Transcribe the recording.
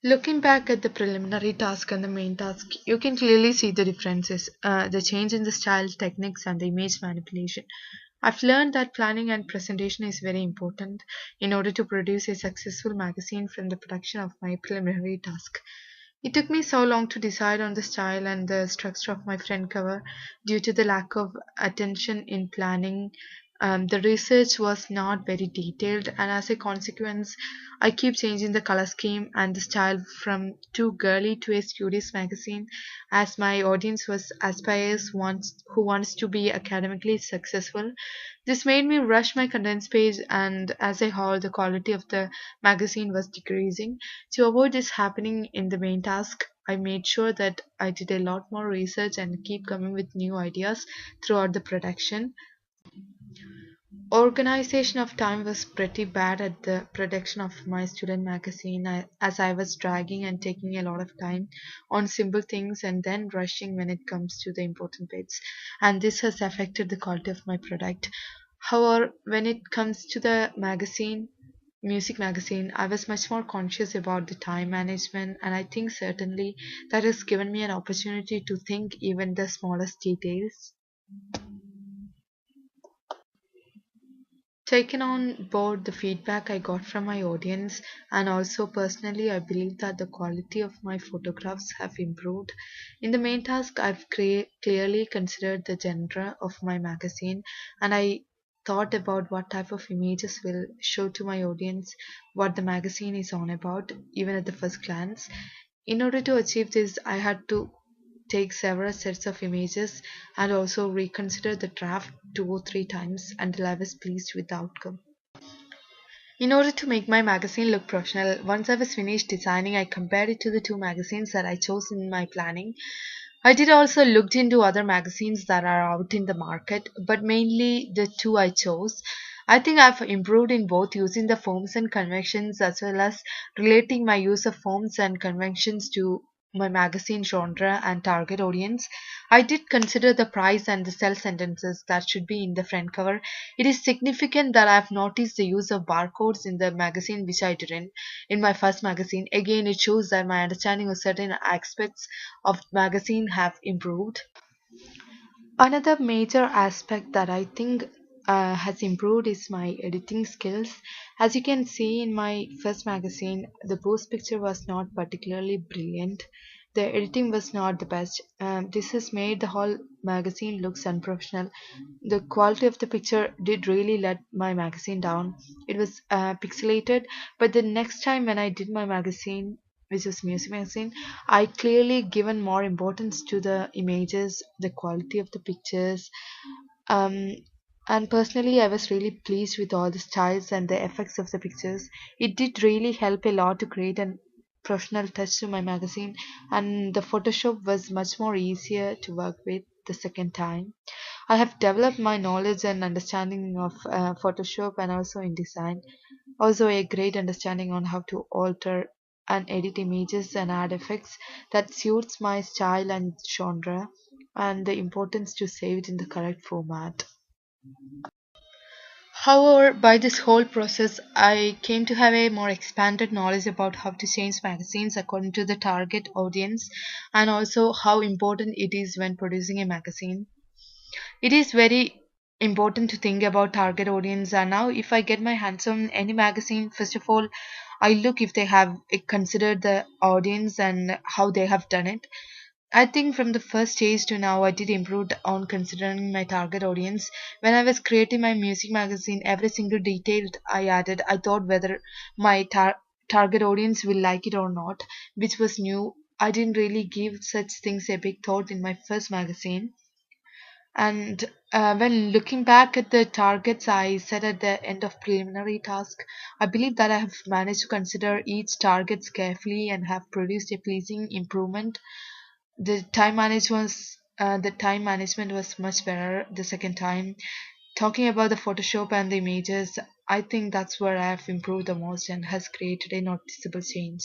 Looking back at the preliminary task and the main task, you can clearly see the differences, the change in the style, techniques, and the image manipulation. I've learned that planning and presentation is very important in order to produce a successful magazine from the production of my preliminary task. It took me so long to decide on the style and the structure of my front cover due to the lack of attention in planning. The research was not very detailed, and as a consequence, I keep changing the color scheme and the style from too girly to a studious magazine, as my audience was aspires wants who wants to be academically successful. This made me rush my contents page, and as a whole, the quality of the magazine was decreasing. To avoid this happening in the main task, I made sure that I did a lot more research and keep coming with new ideas throughout the production. Organization of time was pretty bad at the production of my student magazine, as I was dragging and taking a lot of time on simple things and then rushing when it comes to the important bits, and this has affected the quality of my product. However, when it comes to the music magazine, I was much more conscious about the time management, and I think certainly that has given me an opportunity to think even the smallest details. Taken on board the feedback I got from my audience, and also personally, I believe that the quality of my photographs have improved. In the main task, clearly considered the genre of my magazine, and I thought about what type of images will show to my audience what the magazine is on about, even at the first glance. In order to achieve this, I had to take several sets of images and also reconsider the draft 2 or 3 times until I was pleased with the outcome. In order to make my magazine look professional, once I was finished designing, I compared it to the two magazines that I chose in my planning. I did also looked into other magazines that are out in the market, but mainly the two I chose. I think I've improved in both using the forms and conventions as well as relating my use of forms and conventions to my magazine genre and target audience. I did consider the price and the sell sentences that should be in the front cover. It is significant that I've noticed the use of barcodes in the magazine, which I didn't in my first magazine. Again, it shows that my understanding of certain aspects of magazine have improved. Another major aspect that I think has improved is my editing skills. As you can see in my first magazine, the post picture was not particularly brilliant. The editing was not the best. This has made the whole magazine looks unprofessional. The quality of the picture did really let my magazine down. It was pixelated, but the next time when I did my magazine, which was music magazine, I clearly given more importance to the images, the quality of the pictures, um, and personally, I was really pleased with all the styles and the effects of the pictures. It did really help a lot to create a professional touch to my magazine, and the Photoshop was much more easier to work with the second time. I have developed my knowledge and understanding of Photoshop and also in design. Also, a great understanding on how to alter and edit images and add effects that suits my style and genre, and the importance to save it in the correct format. However, by this whole process, I came to have a more expanded knowledge about how to change magazines according to the target audience and also how important it is when producing a magazine. It is very important to think about target audience, and now if I get my hands on any magazine, first of all, I look if they have considered the audience and how they have done it. I think from the first stage to now, I did improve on considering my target audience. When I was creating my music magazine, every single detail I added, I thought whether my target audience will like it or not, which was new. I didn't really give such things a big thought in my first magazine. And when looking back at the targets I set at the end of preliminary task, I believe that I have managed to consider each target carefully and have produced a pleasing improvement. The time management was much better the second time. Talking about the Photoshop and the images, I think that's where I have improved the most and has created a noticeable change.